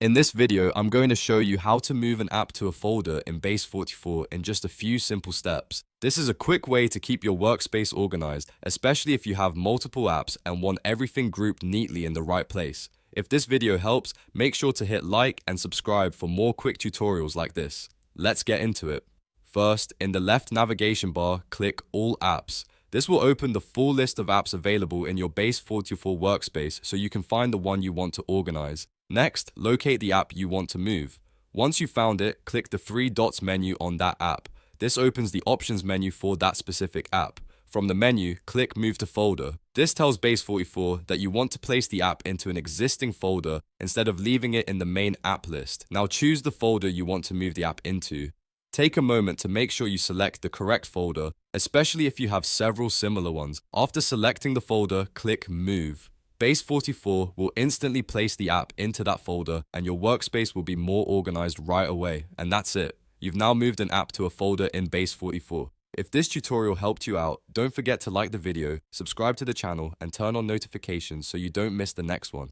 In this video, I'm going to show you how to move an app to a folder in Base44 in just a few simple steps. This is a quick way to keep your workspace organized, especially if you have multiple apps and want everything grouped neatly in the right place. If this video helps, make sure to hit like and subscribe for more quick tutorials like this. Let's get into it. First, in the left navigation bar, click All Apps. This will open the full list of apps available in your Base44 workspace so you can find the one you want to organize. Next, locate the app you want to move. Once you've found it, click the three dots menu on that app. This opens the options menu for that specific app. From the menu, click Move to Folder. This tells Base44 that you want to place the app into an existing folder instead of leaving it in the main app list. Now choose the folder you want to move the app into. Take a moment to make sure you select the correct folder, especially if you have several similar ones. After selecting the folder, click Move. Base44 will instantly place the app into that folder and your workspace will be more organized right away. And that's it. You've now moved an app to a folder in Base44. If this tutorial helped you out, don't forget to like the video, subscribe to the channel, and turn on notifications so you don't miss the next one.